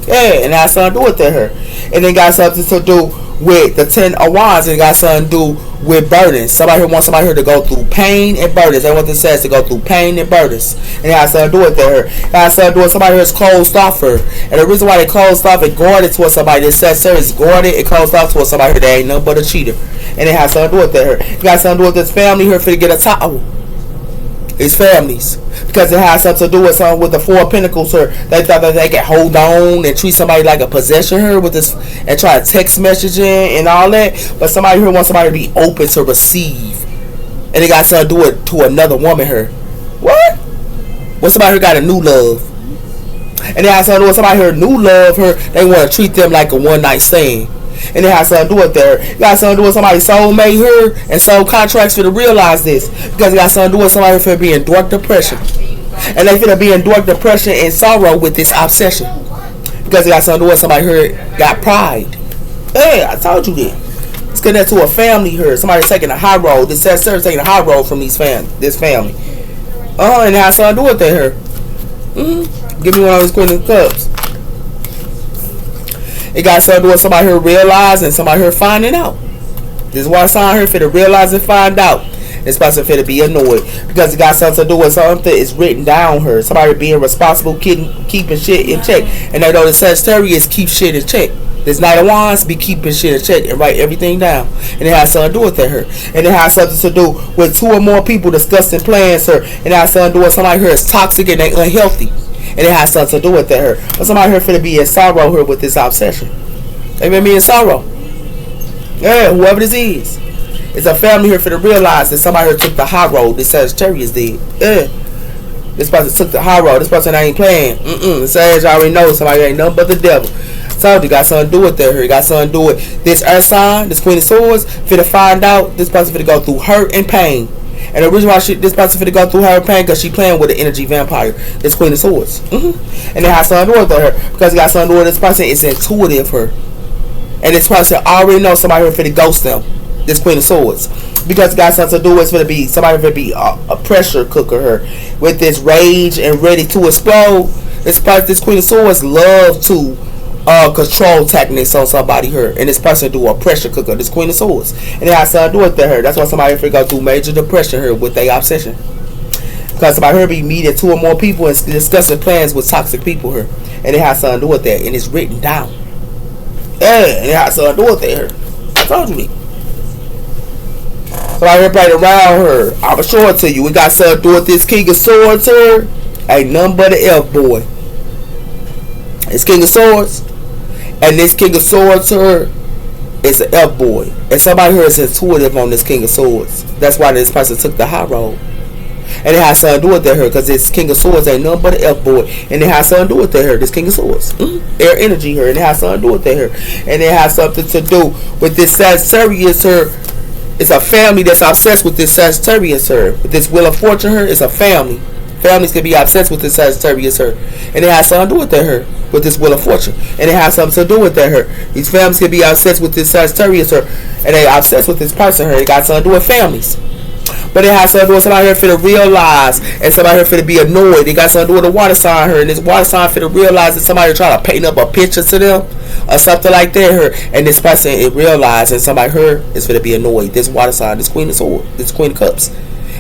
Yeah, and it has something to do with that here. And it got something to do with the 10 of Wands, and it got something to do with burdens. Somebody here wants somebody here to go through pain and burdens. That's what this says, to go through pain and burdens. And it has something to do with that here. It has something to do with somebody here is closed off her. And the reason why they closed off and guarded towards somebody, this Sagittarius is guarded and closed off towards somebody here that ain't nothing but a cheater. And it has something to do with that here. It got something to do with this family here for to get a towel. It's families. Because it has something to do with something with the Four of Pentacles here. They thought that they could hold on and treat somebody like a possession here with this and try to text messaging and all that. But somebody here wants somebody to be open to receive. And it got something to do with to another woman here. What? Well, somebody here got a new love. And it has something to do with somebody here new love her. They want to treat them like a one night stand. And it has something to do with there. It got something to do with somebody soulmate her and soul contracts for to realize this. Because it got something to do with somebody for being dark depression. And they finna be in dark depression and sorrow with this obsession. Because it got something to do with somebody here got pride. Hey, I told you that. It's connected to a family here. Somebody taking a high road. This says sir taking a high road from this family. And it has something to do with that here. Give me one of those Queen of Cups. It got something to do with somebody here realizing, somebody here finding out. This is why I sign here for to realize and find out. This person for to be annoyed. Because it got something to do with something is written down here. Somebody being responsible, keeping shit in check. And they know the Sagittarius keep shit in check. This Knight of Wands be keeping shit in check and write everything down. And it has something to do with that here. And it has something to do with 2 or more people discussing plans here. And it has something to do with somebody here is toxic and they unhealthy. And it has something to do with that here. But somebody here finna be in sorrow here with this obsession. They may be in sorrow. Yeah, whoever this is. It's a family here for to realize that somebody here took the high road. This Sagittarius did. Yeah. This person took the high road. This person ain't playing. The Sag already knows somebody ain't nothing but the devil. Told you, got something to do with that here. It got something to do with this earth sign, this Queen of Swords, finna find out this person finna go through hurt and pain. And the reason why this person finna go through her pain because she playing with an energy vampire. This Queen of Swords. And it has something to do with her. Because it got something to do with this person is intuitive her. And this person already knows somebody here finna ghost them. This Queen of Swords. Because it got something to do with finna be somebody finna be a pressure cooker her. With this rage and ready to explode. This Queen of Swords love to control techniques on somebody here. And this person do a pressure cooker. This Queen of Swords. And it has something to do with her. That's why somebody finna go through major depression here with their obsession. Because somebody here be meeting 2 or more people and discussing plans with toxic people here. And it has something to do with that. And it's written down. Yeah, and it has something to do with that here. I told you. Somebody here played around her. I'ma show it to you. We got something to do with this King of Swords here. Ain't nothing but an elf boy. It's King of Swords. And this King of Swords here is an elf boy. And somebody here is intuitive on this King of Swords. That's why this person took the high road. And it has something to do with that here. Because this King of Swords ain't nothing but an elf boy. And it has something to do with that here. This King of Swords. Air energy here. And it has something to do with that here. And it has something to do with this Sagittarius here It's a family that's obsessed with this Sagittarius her. With this Wheel of Fortune her, it's a family. Families can be obsessed with this Sagittarius her. And it has something to do with that her. With this Wheel of Fortune. And it has something to do with that her. These families can be obsessed with this Sagittarius her. And they obsessed with this person her. It got something to do with families. But it has something to do with somebody here finna realize, and somebody here finna be annoyed. It got something to do with a water sign her, and this water sign finna realize that somebody trying to paint up a picture to them or something like that her, and this person it realized, and somebody here is finna be annoyed. This water sign, this Queen of Swords, this Queen of Cups,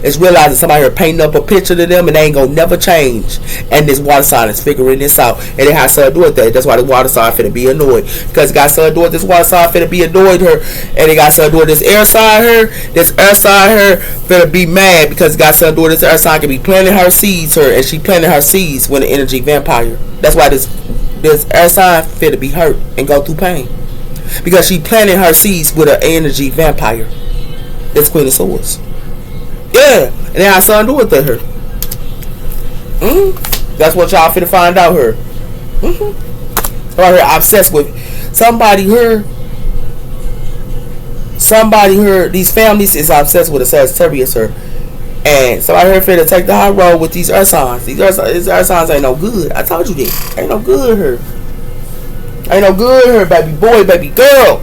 is realizing somebody here painting up a picture to them, and they ain't gonna never change. And this water sign is figuring this out, and it has something to do with that. That's why the water sign finna be annoyed, because it got something to do with this water sign finna be annoyed her, and it got something to do with this air sign her. This air sign her finna be mad because it got something to do with this air sign can be planting her seeds her, and she planted her seeds with an energy vampire. That's why this air sign finna be hurt and go through pain, because she planted her seeds with an energy vampire. This Queen of Swords. Yeah, and it has something to do with that her. That's what y'all finna find out her. Somebody here obsessed with somebody here. Somebody here. These families is obsessed with a Sagittarius her, and somebody here finna take the high road with these earth signs. These earth signs ain't no good. I told you that. Ain't no good her. Ain't no good her, baby boy, baby girl.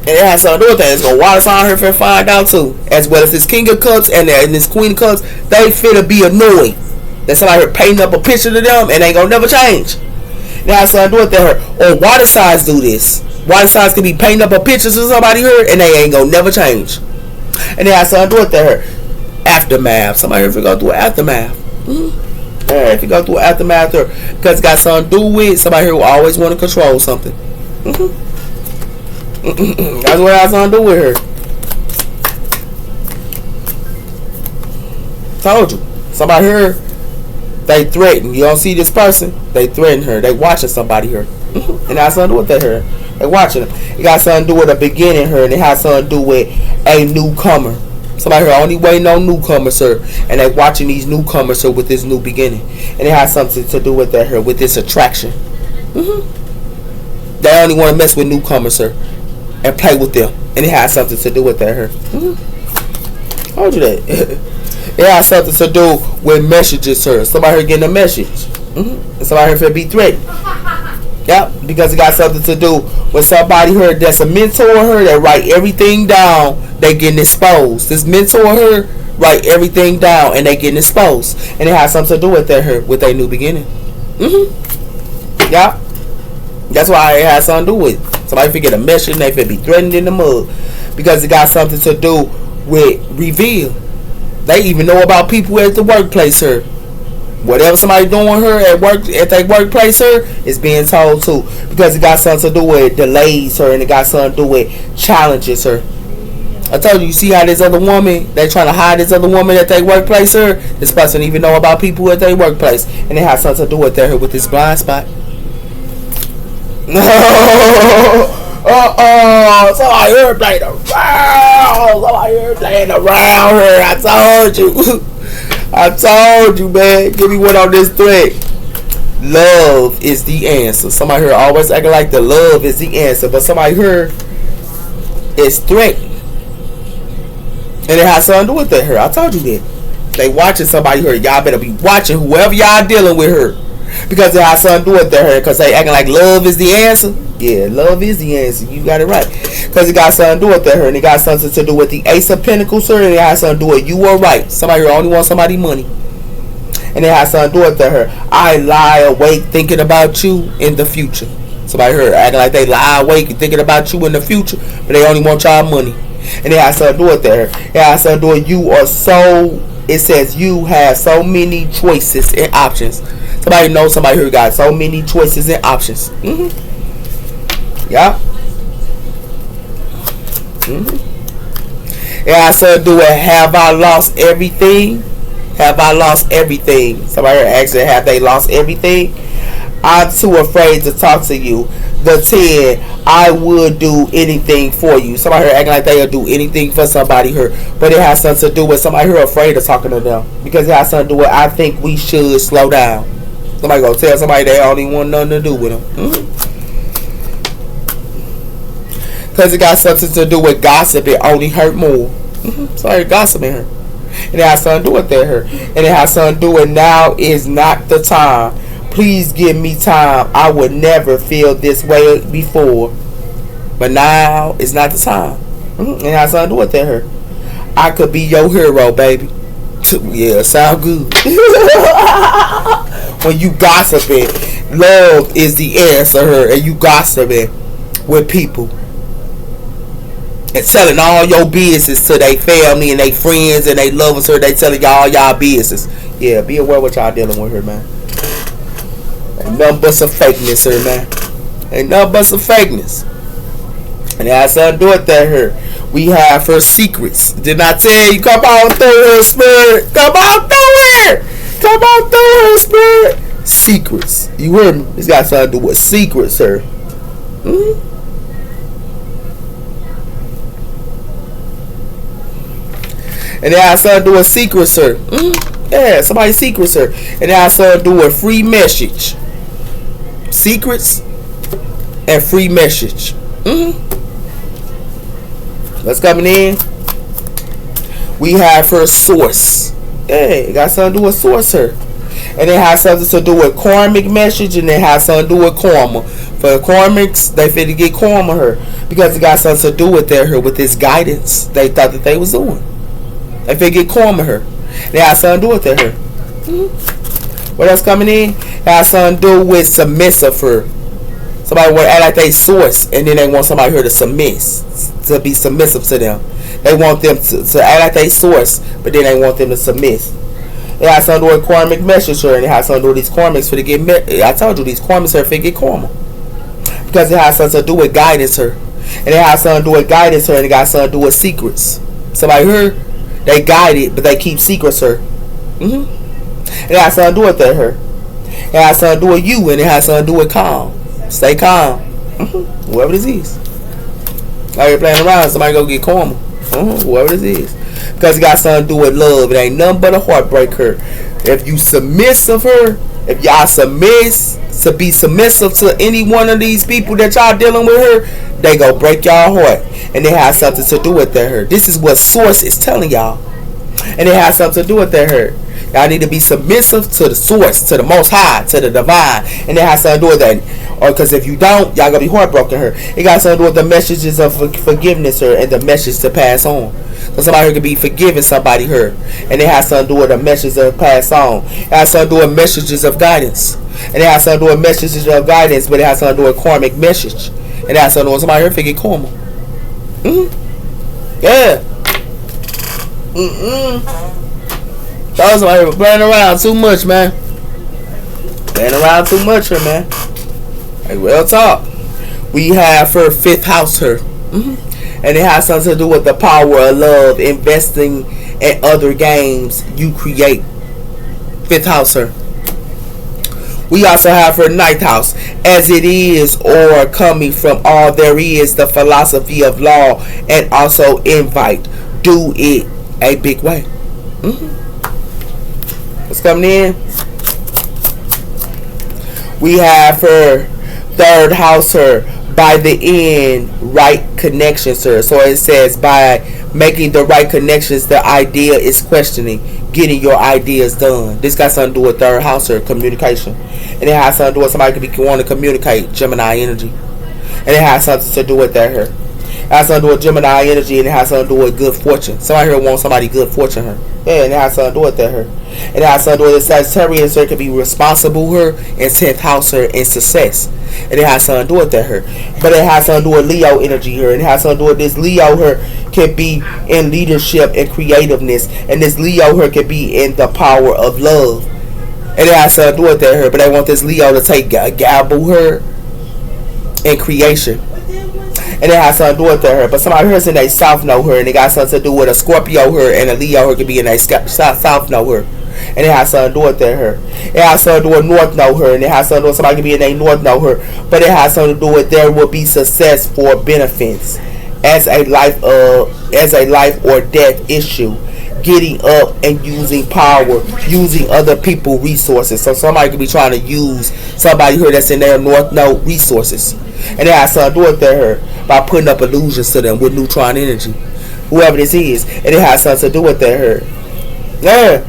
And it has something to do with that. It's gonna water sign her finna find out too. As well as this King of Cups and this Queen of Cups, they finna be annoyed that somebody here painting up a picture to them and they ain't gonna never change. It has something to do with that her. Or water signs do this. Water signs can be painting up a picture to somebody here and they ain't gonna never change. And it has something to do with that her. Aftermath. Somebody here finna go through an aftermath. Yeah, if you go through an aftermath her, because it's got something to do with somebody here who always want to control something. That's what I was gonna do with her. Told you. Somebody here, they threaten. You don't see this person, they threaten her. They watching somebody here. And that's something to do with that her. They watching them. It got something to do with a beginning her, and it has something to do with a newcomer. Somebody here only waiting on newcomers her, and they watching these newcomers her with this new beginning. And it has something to do with that her, with this attraction. They only want to mess with newcomers her and play with them, and it has something to do with that her. I told you that. It has something to do with messages her. Somebody here getting a message. And somebody here finna be threatened. Yep, because it got something to do with somebody here that's a mentor her that write everything down. They getting exposed. This mentor her write everything down and they getting exposed, and it has something to do with that her, with a new beginning. Yep. That's why it has something to do with somebody forget a message and they finna be threatened in the mud, because it got something to do with reveal. They even know about people at the workplace her. Whatever somebody doing her at work, at their workplace her, is being told too, because it got something to do with delays her, and it got something to do with challenges her. I told you, see how this other woman, they trying to hide this other woman at their workplace her. This person even know about people at their workplace, and it has something to do with her with this blind spot. Somebody here playing around. Somebody here playing around her. I told you. I told you, man. Give me one on this thread. Love is the answer. Somebody here always acting like the love is the answer, but somebody here is threatened. And it has something to do with that her. I told you that. They watching somebody here. Y'all better be watching whoever y'all dealing with her, because it has something to do with her, because they acting like love is the answer. Yeah, love is the answer. You got it right. Because it got something to do with her, and it got something to do with the Ace of Pentacles, sir, and it has something to do with you are right. Somebody here only wants somebody money. And it has something to do with her. I lie awake thinking about you in the future. Somebody here acting like they lie awake thinking about you in the future, but they only want y'all money. And it has something to do with her. It has something to do with you are so, it says you have so many choices and options. Somebody knows somebody here got so many choices and options. Yeah. It has something to do with have I lost everything? Have I lost everything? Somebody here asking, have they lost everything? I'm too afraid to talk to you. The 10, I would do anything for you. Somebody here acting like they'll do anything for somebody here, but it has something to do with somebody here afraid of talking to them, because it has something to do with I think we should slow down. Somebody gonna tell somebody they don't even want nothing to do with them. Because it got something to do with gossip. It only hurt more. Sorry, gossiping her. And it has something to do with that her. And it has something to do with now is not the time. Please give me time. I would never feel this way before. But now is not the time. And it has something to do with that her. I could be your hero, baby. Yeah, sound good. When you gossiping, love is the answer her. And you gossiping with people. And telling all your business to their family and their friends and their lovers her. They telling y'all business. Yeah, be aware what y'all dealing with her, man. Ain't nothing but some fakeness her, man. Ain't nothing but some fakeness. And it has something to do with that her. We have her secrets. Did I tell you? Come on through her, spirit. Come on through her. Come on through her, spirit. Secrets. You heard me? This got something to do with secrets, sir. And it has something to do with secrets, sir. Yeah, somebody's secrets, sir. And it has something to do with free message. Secrets and free message. What's coming in? We have her source. Hey, it got something to do with source her. And it has something to do with karmic message, and it has something to do with karma. For the karmics, they finna get karma her. Because it got something to do with that her, with this guidance they thought that they was doing. They finna get karma her. And it has something to do with that her. What else coming in? It has something to do with submissive her. Somebody want to act like they source, and then they want somebody here to submit, to be submissive to them. They want them to act like they source, but then they want them to submit. It has something to do with karmic message here, and it has something to do with these karmics for to get. I told you these karmics here for to get karma, because it has something to do with guidance here, and it has something to do with guidance here, and it got something to do with secrets. Somebody here, they guided, but they keep secrets here. It has something to do with that here. It has something to do with you, and it has something to do with calm. Stay calm. Whoever this is. While you're playing around, somebody go get karma. Whoever this is. Because it got something to do with love. It ain't nothing but a heartbreaker. If you submissive her, if y'all be submissive to any one of these people that y'all dealing with her, they go break y'all heart. And it has something to do with that her. This is what source is telling y'all. And it has something to do with that her. Y'all need to be submissive to the source, to the most high, to the divine. And it has something to do with that. Or because if you don't, y'all gonna be heartbroken her. It got something to do with the messages of forgiveness her and the message to pass on. So somebody here could be forgiving somebody her. And it has something to do with the message to pass on. It has something to do with messages of guidance. And it has something to do with messages of guidance, but it has something to do with karmic message. And it has something to do with somebody here forget karma. Yeah. Those somebody playing around too much, man. Playing around too much here, man. Like, real talk. We have her fifth house here. And it has something to do with the power of love, investing in other games you create. Fifth house here. We also have her ninth house. As it is or coming from all there is, the philosophy of law, and also invite. Do it a big way. What's coming in? We have her third house her. By the end, right connections her. So it says by making the right connections, the idea is questioning, getting your ideas done. This got something to do with third house her, communication. And it has something to do with somebody could be want to communicate, Gemini energy. And it has something to do with that her. It has something to do with Gemini energy, and it has something to do with good fortune. Somebody here wants somebody good fortune her. Yeah, and it has something to do with that her. And it has something to do with the Sagittarius her, could be responsible her, and 10th house her, and success. And it has something to do with that her. But it has something to do with Leo energy her. And it has something to do with this Leo her can be in leadership and creativeness. And this Leo her can be in the power of love. And it has something to do with that her. But they want this Leo to take gabble her in creation. And it has something to do with her. But somebody here's in a South know her, and it got something to do with a Scorpio her, and a Leo her could be in a South know her. And it has something to do with her. It has something to do with North know her, and it has something to do with somebody could be in a North know her. But it has something to do with there will be success for benefits as a life or death issue. Getting up and using power, using other people's resources. So somebody could be trying to use somebody here that's in their North Node resources. And it has something to do with her. by putting up illusions to them with neutron energy. Whoever this is. And it has something to do with that her. Yeah.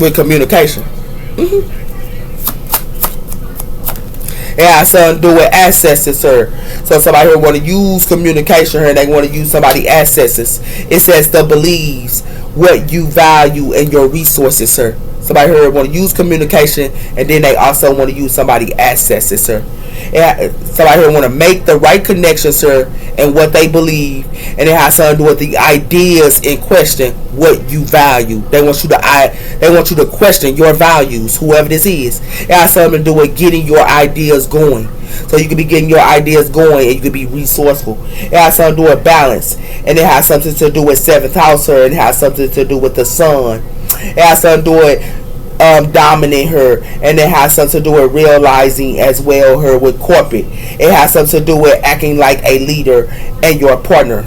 With communication. It has something to do with accesses, sir. So somebody here want to use communication here, and they want to use somebody accesses. It says the believes what you value and your resources, sir. Somebody here want to use communication, and then they also want to use somebody accesses, sir. Somebody here want to make the right connection, sir, and what they believe, and it has something to do with the ideas in question, what you value. They want you to question your values, whoever this is. It has something to do with getting your ideas going. So you can be getting your ideas going, and you can be resourceful. It has something to do with balance, and it has something to do with 7th house, sir, and it has something to do with the sun. It has something to do with dominate her, and it has something to do with realizing as well her with corporate. It has something to do with acting like a leader and your partner.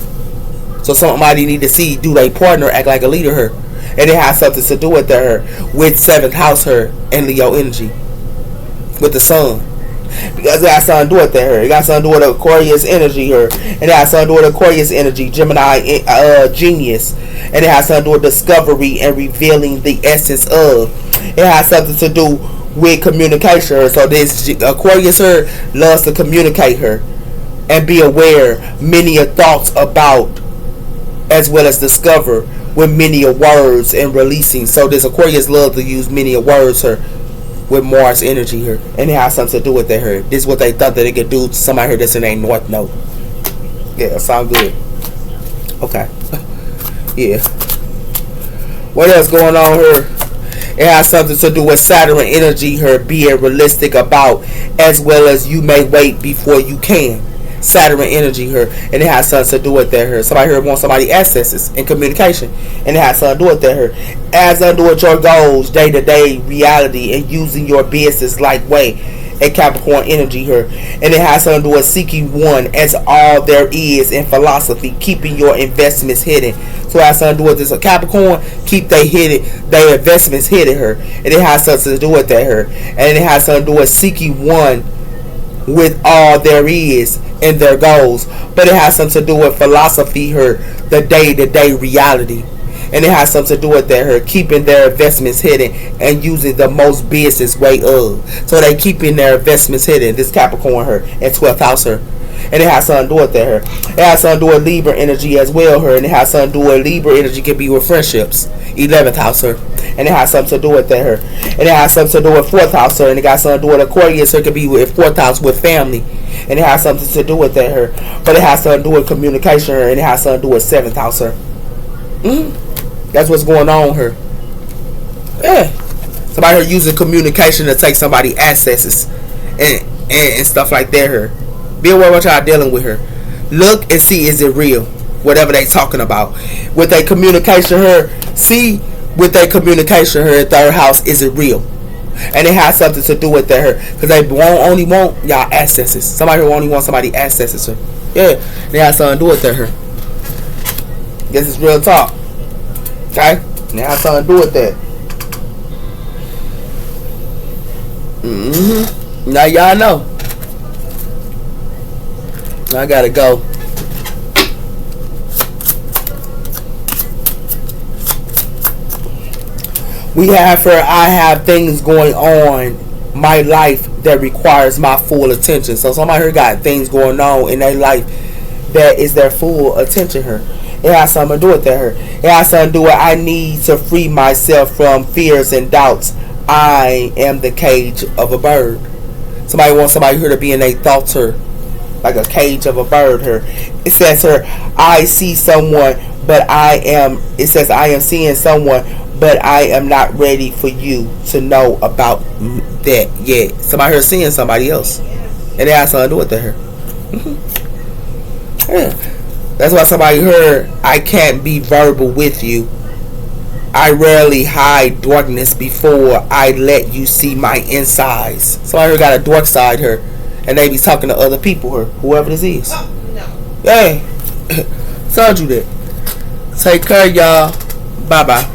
So somebody need to see, do they partner act like a leader her, and it has something to do with her with 7th house her and Leo energy with the sun. Because it has something to do with her. It got something to do with Aquarius energy here. And it has something to do with Aquarius energy, Gemini genius. And it has something to do with discovery and revealing the essence of. It has something to do with communication. So this Aquarius her loves to communicate her and be aware many of thoughts about, as well as discover with many of words and releasing. So this Aquarius loves to use many of words her with Mars energy here, and it has something to do with that here. This is what they thought that they could do to somebody here that's in a north node. Yeah, sound good. Okay. Yeah. What else going on here? It has something to do with Saturn energy here being realistic about, as well as you may wait before you can. Saturn energy here, and it has something to do with that here. Somebody here wants somebody accesses in communication, and it has something to do with that here. As under with your goals, day-to-day reality, and using your business like way, a Capricorn energy here, and it has something to do with seeking one as all there is in philosophy, keeping your investments hidden. So it has something to do with this. A Capricorn keep their investments hidden here, and it has something to do with that here, and it has something to do with seeking one with all there is in their goals. But it has something to do with philosophy here, the day-to-day reality, and it has something to do with that her keeping their investments hidden and using the most business way of. So they keeping their investments hidden. This Capricorn her and 12th house her, and it has something to do with that her. It has something to do with Libra energy as well her, and it has something to do with Libra energy can be with friendships. 11th house her, and it has something to do with that her, and it has something to do with 4th house her, and it got something to do with Aquarius her, could be with 4th house with family, and it has something to do with that her. But it has something to do with communication her, and it has something to do with 7th house her. That's what's going on here. Yeah. Somebody here using communication to take somebody accesses and stuff like that here. Be aware what y'all dealing with her. Look and see, is it real? Whatever they talking about. With their communication here, see with their communication here at 3rd house, is it real? And it has something to do with that here. Because they only want y'all accesses. Somebody here only want somebody accesses her. Yeah. They have something to do with that here. Guess it's real talk. Okay? And it has something to do with that. Now y'all know. I gotta go. We have her, I have things going on my life that requires my full attention. So somebody here got things going on in their life that is their full attention here. It has something to do with that here. It has something to do with I need to free myself from fears and doubts. I am the cage of a bird. Somebody wants somebody here to be in their thoughts here, like a cage of a bird here. It says here, I see someone, but it says I am seeing someone, but I am not ready for you to know about that yet. Somebody here seeing somebody else, and it has something to do with that here. Yeah. That's why somebody heard, I can't be verbal with you. I rarely hide darkness before I let you see my insides. Somebody here got a dark side here, and they be talking to other people here, whoever this is. Oh, no. Hey, told you that. Take care, y'all. Bye-bye.